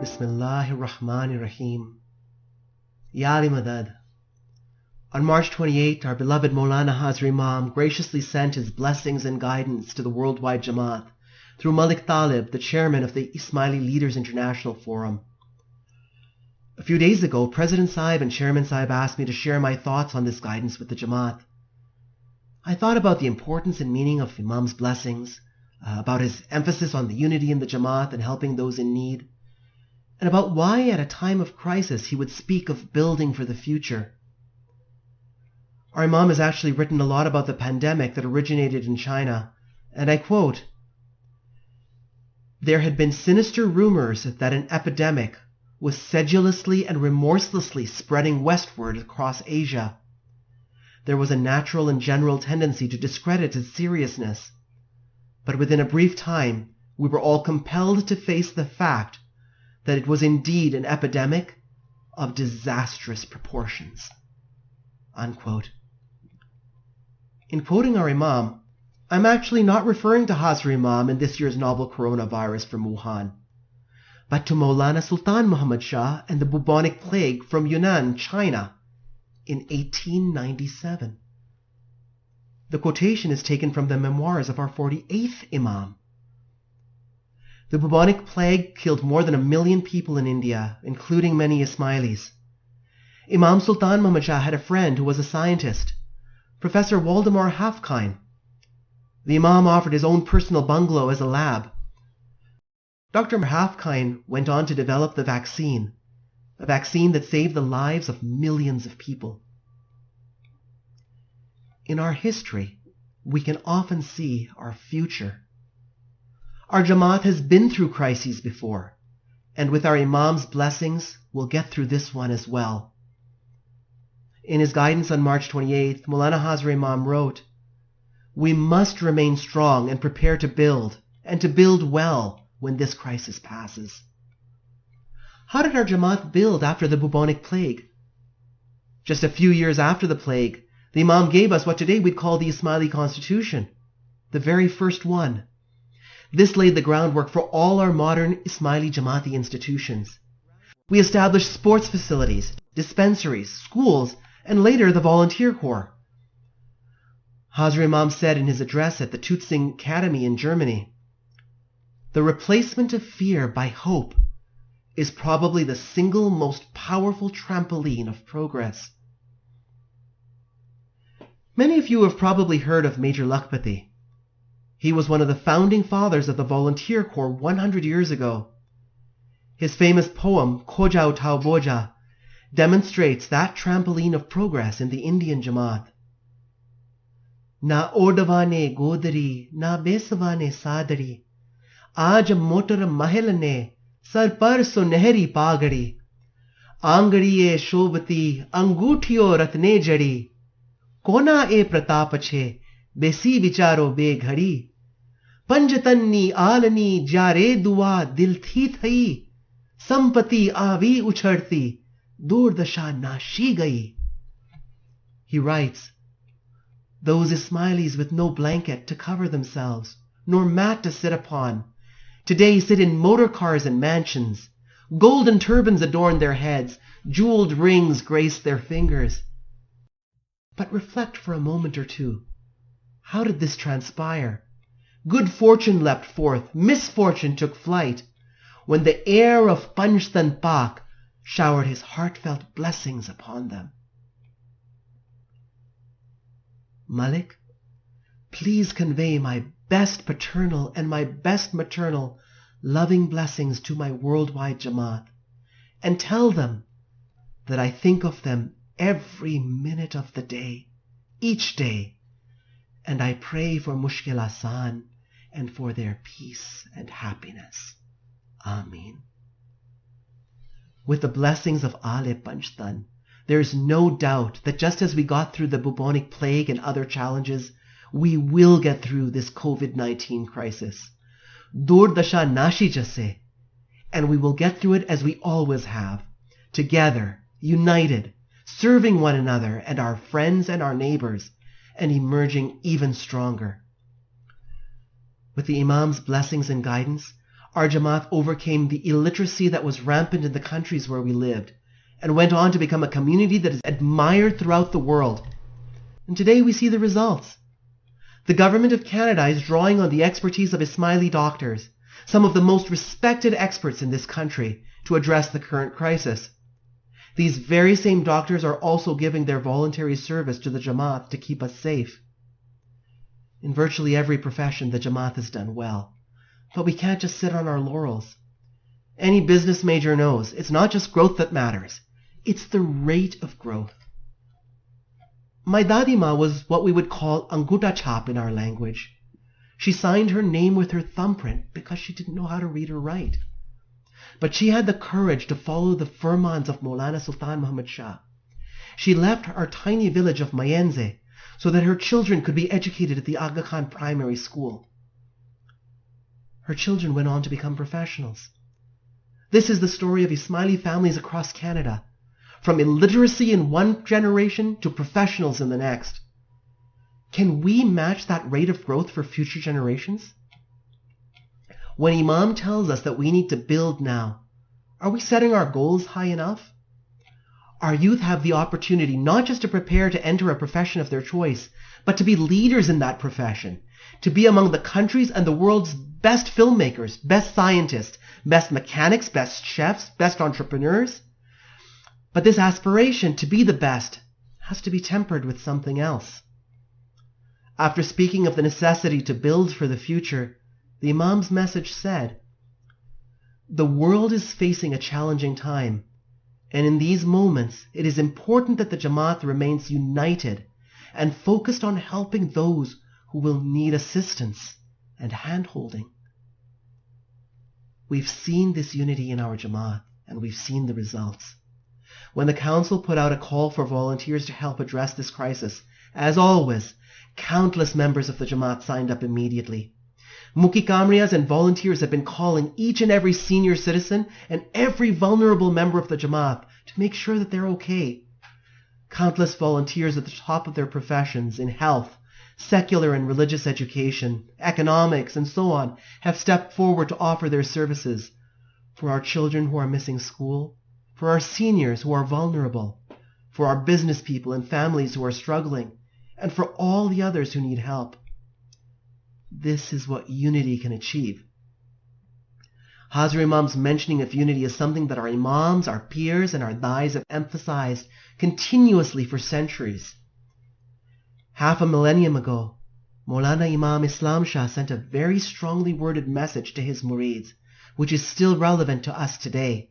Bismillahir Rahmanir Rahim. Ya Ali Madad. On March 28, our beloved Maulana Hazar Imam graciously sent his blessings and guidance to the worldwide Jamaat through Malik Talib, the chairman of the Ismaili Leaders International Forum. A few days ago, President Saib and Chairman Saib asked me to share my thoughts on this guidance with the Jamaat. I thought about the importance and meaning of Imam's blessings, about his emphasis on the unity in the Jamaat and helping those in need, and about why at a time of crisis he would speak of building for the future. Our Imam has actually written a lot about the pandemic that originated in China, and I quote, "There had been sinister rumors that an epidemic was sedulously and remorselessly spreading westward across Asia. There was a natural and general tendency to discredit its seriousness, but within a brief time we were all compelled to face the fact that it was indeed an epidemic of disastrous proportions." Unquote. In quoting our Imam, I'm actually not referring to Hazar Imam in this year's novel coronavirus from Wuhan, but to Maulana Sultan Muhammad Shah and the bubonic plague from Yunnan, China, in 1897. The quotation is taken from the memoirs of our 48th Imam. The bubonic plague killed more than 1 million people in India, including many Ismailis. Imam Sultan Muhammad Shah had a friend who was a scientist, Professor Waldemar Hafkind. The Imam offered his own personal bungalow as a lab. Dr. Hafkind went on to develop the vaccine, a vaccine that saved the lives of millions of people. In our history, we can often see our future. Our Jamaat has been through crises before, and with our Imam's blessings, we'll get through this one as well. In his guidance on March 28th, Maulana Hazar Imam wrote, "We must remain strong and prepare to build, and to build well when this crisis passes." How did our Jamaat build after the bubonic plague? Just a few years after the plague, the Imam gave us what today we'd call the Ismaili Constitution, the very first one. This laid the groundwork for all our modern Ismaili Jamaati institutions. We established sports facilities, dispensaries, schools, and later the volunteer corps. Hazar Imam said in his address at the Tutzing Academy in Germany, "The replacement of fear by hope is probably the single most powerful trampoline of progress." Many of you have probably heard of Major Lakhpati. He was one of the founding fathers of the volunteer corps 100 years ago. His famous poem, Khojao Tao Boja, demonstrates that trampoline of progress in the Indian Jamaat. Na odavane godari, na besavane sadari, aaj motor mahil ne, sar par sunehri pagadi, angadiye shobati, anguthiyo ratne jadi, kona e pratap che, besi vicharo be ghadi, पंजतन्नी आलनी जारे दुआ दिल थी थई, संपत्ति आवी उछड़ती, दूरदशा नाशी गई. He writes, "Those Ismailis with no blanket to cover themselves, nor mat to sit upon, today sit in motor cars and mansions. Golden turbans adorn their heads, jeweled rings grace their fingers." But reflect for a moment or two. How did this transpire? Good fortune leapt forth, misfortune took flight, when the air of Panjtan Pak showered his heartfelt blessings upon them. Malik, please convey my best paternal and my best maternal loving blessings to my worldwide Jamaat, and tell them that I think of them every minute of the day, each day, and I pray for Mushkil Asan and for their peace and happiness. Ameen. With the blessings of Ale Panjtan, there is no doubt that just as we got through the bubonic plague and other challenges, we will get through this COVID-19 crisis. Durdasha nashi jase, and we will get through it as we always have, together, united, serving one another and our friends and our neighbors, and emerging even stronger. With the Imam's blessings and guidance, Our Jamaat overcame the illiteracy that was rampant in the countries where we lived, and went on to become a community that is admired throughout the world. And today we see the results. The government of Canada is drawing on the expertise of Ismaili doctors, some of the most respected experts in this country, to address the current crisis. These very same doctors are also giving their voluntary service to the Jamaat to keep us safe. In virtually every profession, the Jamaat has done well. But we can't just sit on our laurels. Any business major knows it's not just growth that matters. It's the rate of growth. My dadima was what we would call anguta chap in our language. She signed her name with her thumbprint because she didn't know how to read or write. But she had the courage to follow the firmans of Maulana Sultan Muhammad Shah. She left our tiny village of Mayenze so that her children could be educated at the Aga Khan Primary School. Her children went on to become professionals. This is the story of Ismaili families across Canada, from illiteracy in one generation to professionals in the next. Can we match that rate of growth for future generations? When Imam tells us that we need to build now, are we setting our goals high enough? Our youth have the opportunity not just to prepare to enter a profession of their choice, but to be leaders in that profession, to be among the country's and the world's best filmmakers, best scientists, best mechanics, best chefs, best entrepreneurs. But this aspiration to be the best has to be tempered with something else. After speaking of the necessity to build for the future, the Imam's message said, "The world is facing a challenging time, and in these moments it is important that the Jamaat remains united and focused on helping those who will need assistance and hand-holding." We've seen this unity in our Jamaat, and we've seen the results. When the council put out a call for volunteers to help address this crisis, as always, countless members of the Jamaat signed up immediately. Muki Kamrias and volunteers have been calling each and every senior citizen and every vulnerable member of the Jamaat to make sure that they're okay. Countless volunteers at the top of their professions in health, secular and religious education, economics, and so on have stepped forward to offer their services for our children who are missing school, for our seniors who are vulnerable, for our business people and families who are struggling, and for all the others who need help. This is what unity can achieve. Hazrat Imam's mentioning of unity is something that our Imams, our peers, and our Dais have emphasized continuously for centuries. Half a millennium ago, Maulana Imam Islam Shah sent a very strongly worded message to his murids, which is still relevant to us today.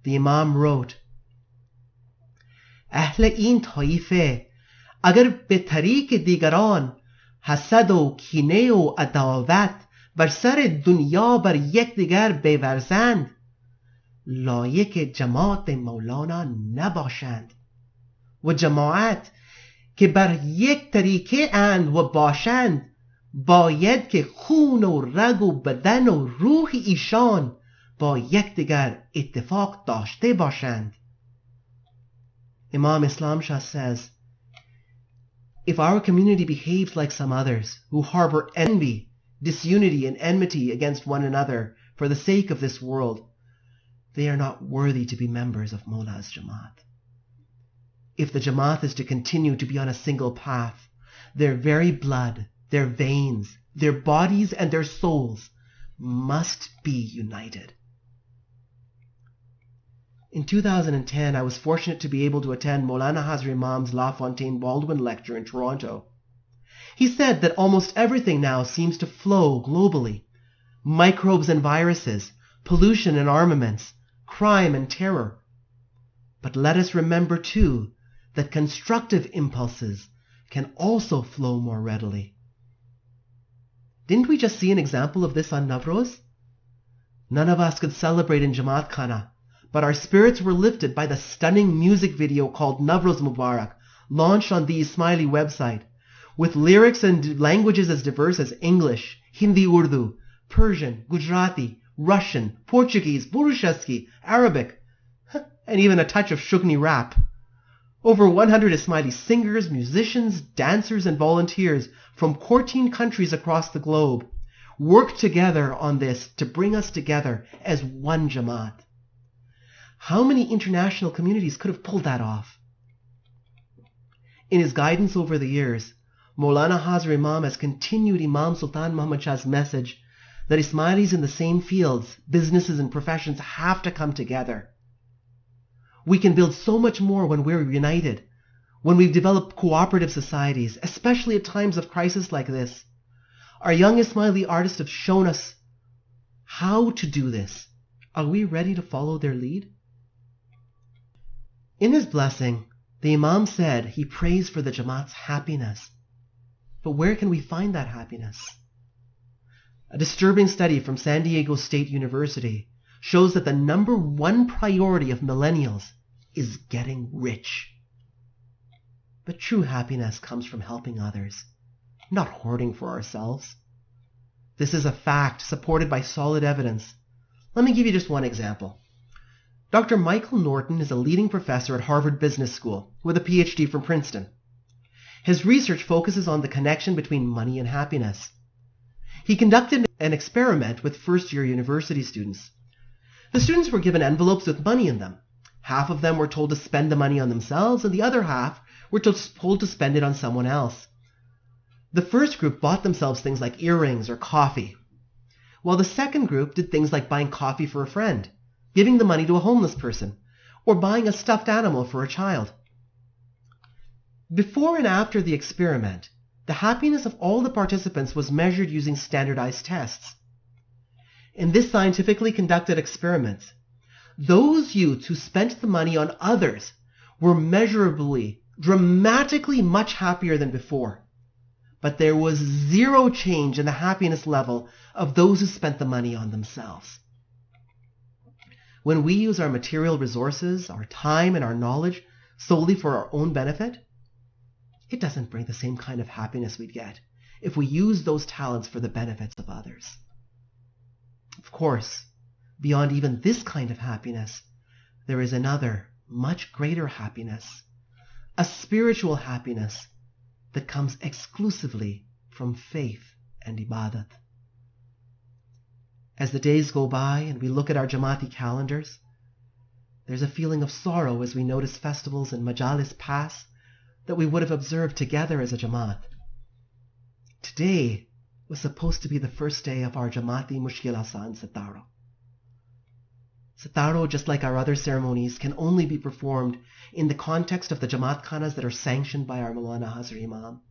The Imam wrote, "Ahle in taife, agar be tariq digaran, hasad o kine o adawat bar sar dunya bar yek digar bevarzand, layek jamaat Maulana nabashand. و جماعت که بر یک طریقه اند و باشند باید که خون و رگ و بدن و روح ایشان با یکدیگر اتفاق داشته باشند." Imam Islam Shah says, if our community behaves like some others who harbor envy, disunity, and enmity against one another for the sake of this world, they are not worthy to be members of Mawla's Jamaat. If the Jamaat is to continue to be on a single path, their very blood, their veins, their bodies, and their souls must be united. In 2010, I was fortunate to be able to attend Maulana Hazrat Imam's La Fontaine Baldwin lecture in Toronto. He said that almost everything now seems to flow globally. Microbes and viruses, pollution and armaments, crime and terror. But let us remember too that constructive impulses can also flow more readily. Didn't we just see an example of this on Navroz? None of us could celebrate in Jamaat Khana, but our spirits were lifted by the stunning music video called Navroz Mubarak, launched on the Ismaili website, with lyrics and languages as diverse as English, Hindi Urdu, Persian, Gujarati, Russian, Portuguese, Burushaski, Arabic, and even a touch of Shugni rap. Over 100 Ismaili singers, musicians, dancers, and volunteers from 14 countries across the globe work together on this to bring us together as one Jamaat. How many international communities could have pulled that off? In his guidance over the years, Maulana Hazar Imam has continued Imam Sultan Muhammad Shah's message that Ismailis in the same fields, businesses and professions have to come together. We can build so much more when we're united, when we've developed cooperative societies, especially at times of crisis like this. Our young Ismaili artists have shown us how to do this. Are we ready to follow their lead? In his blessing, the Imam said he prays for the Jamaat's happiness. But where can we find that happiness? A disturbing study from San Diego State University shows that the number one priority of millennials is getting rich. But true happiness comes from helping others, not hoarding for ourselves. This is a fact supported by solid evidence. Let me give you just one example. Dr. Michael Norton is a leading professor at Harvard Business School with a PhD from Princeton. His research focuses on the connection between money and happiness. He conducted an experiment with first-year university students. The students were given envelopes with money in them. Half of them were told to spend the money on themselves, and the other half were told to spend it on someone else. The first group bought themselves things like earrings or coffee, while the second group did things like buying coffee for a friend, giving the money to a homeless person, or buying a stuffed animal for a child. Before and after the experiment, the happiness of all the participants was measured using standardized tests. In this scientifically conducted experiment, those youths who spent the money on others were measurably, dramatically much happier than before. But there was zero change in the happiness level of those who spent the money on themselves. When we use our material resources, our time and our knowledge solely for our own benefit, it doesn't bring the same kind of happiness we'd get if we use those talents for the benefits of others. Of course, beyond even this kind of happiness, there is another, much greater happiness, a spiritual happiness that comes exclusively from faith and ibadat. As the days go by and we look at our Jamaati calendars, there's a feeling of sorrow as we notice festivals and majalis pass that we would have observed together as a Jamaat. Today was supposed to be the first day of our Jamaati Mushkil Asan Sitaro. Sitaro, just like our other ceremonies, can only be performed in the context of the Jamaat Khanas that are sanctioned by our Maulana Hazar Imam.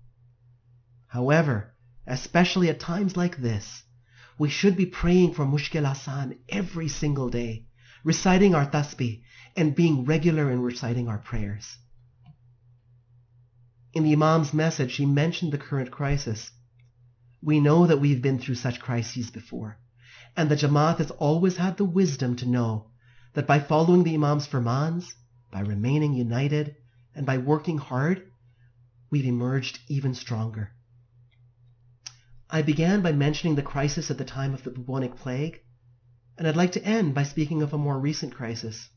However, especially at times like this, we should be praying for Mushkil Asan every single day, reciting our tasbih and being regular in reciting our prayers. In the Imam's message, he mentioned the current crisis. We know that we've been through such crises before, and the Jamaat has always had the wisdom to know that by following the Imam's firmans, by remaining united, and by working hard, we've emerged even stronger. I began by mentioning the crisis at the time of the bubonic plague, and I'd like to end by speaking of a more recent crisis.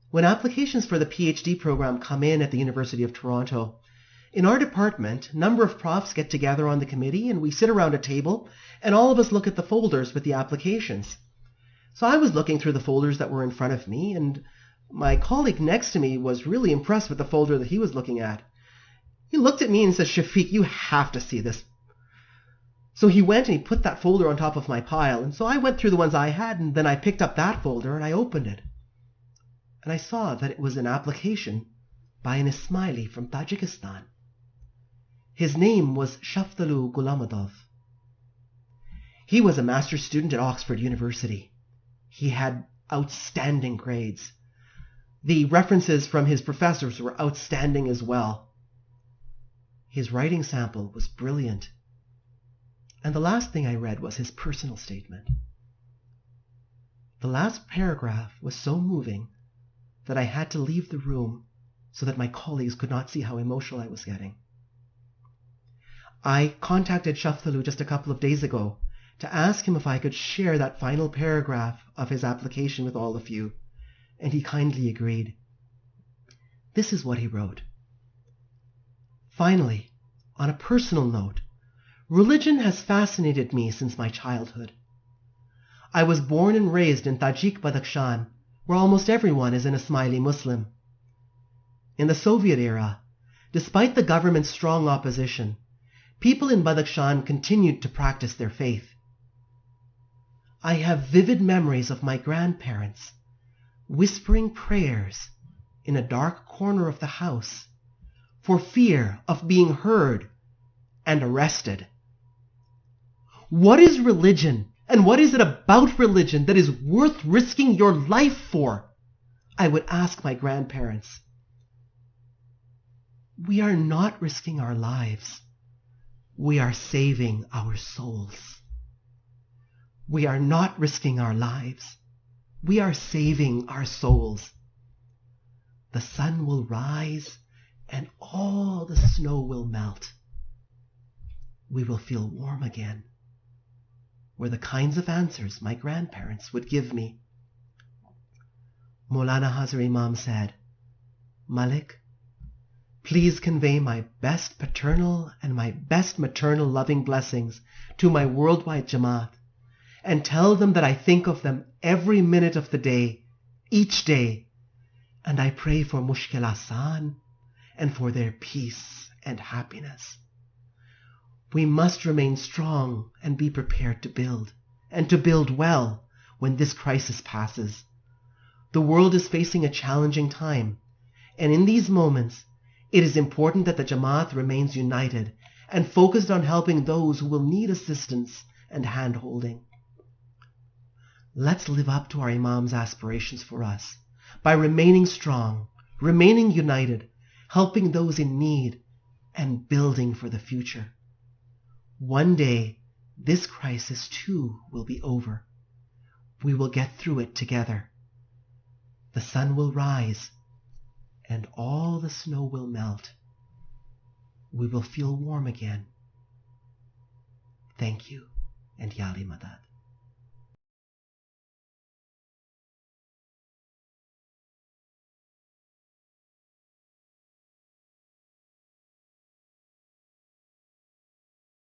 When applications for the PhD program come in at the University of Toronto, in our department, a number of profs get together on the committee and we sit around a table and all of us look at the folders with the applications. So I was looking through the folders that were in front of me, and my colleague next to me was really impressed with the folder that he was looking at. He looked at me and said, "Shafique, you have to see this." So he went and he put that folder on top of my pile, and so I went through the ones I had, and then I picked up that folder and I opened it. And I saw that it was an application by an Ismaili from Tajikistan. His name was Shaftalu Gulamadov. He was a master's student at Oxford University. He had outstanding grades. The references from his professors were outstanding as well. His writing sample was brilliant. And the last thing I read was his personal statement. The last paragraph was so moving that I had to leave the room so that my colleagues could not see how emotional I was getting. I contacted Shaftalu just a couple of days ago to ask him if I could share that final paragraph of his application with all of you, and he kindly agreed. This is what he wrote. Finally, on a personal note, Religion has fascinated me since my childhood. I was born and raised in Tajik Badakhshan, where almost everyone is an Ismaili Muslim. In the Soviet era, despite the government's strong opposition, people in Badakhshan continued to practice their faith. I have vivid memories of my grandparents whispering prayers in a dark corner of the house for fear of being heard and arrested. What is religion, and what is it about religion that is worth risking your life for? I would ask my grandparents. We are not risking our lives. We are saving our souls. We are not risking our lives. We are saving our souls. The sun will rise and all the snow will melt. We will feel warm again, were the kinds of answers my grandparents would give me. Maulana Hazar Imam said, Malik, please convey my best paternal and my best maternal loving blessings to my worldwide Jamaat, and tell them that I think of them every minute of the day, each day, and I pray for Mushkil Asan and for their peace and happiness. We must remain strong and be prepared to build, and to build well when this crisis passes. The world is facing a challenging time, and in these moments, it is important that the Jamaat remains united and focused on helping those who will need assistance and hand-holding. Let's live up to our Imam's aspirations for us by remaining strong, remaining united, helping those in need, and building for the future. One day, this crisis too will be over. We will get through it together. The sun will rise, and all the snow will melt. We will feel warm again. Thank you, and Yali Madad.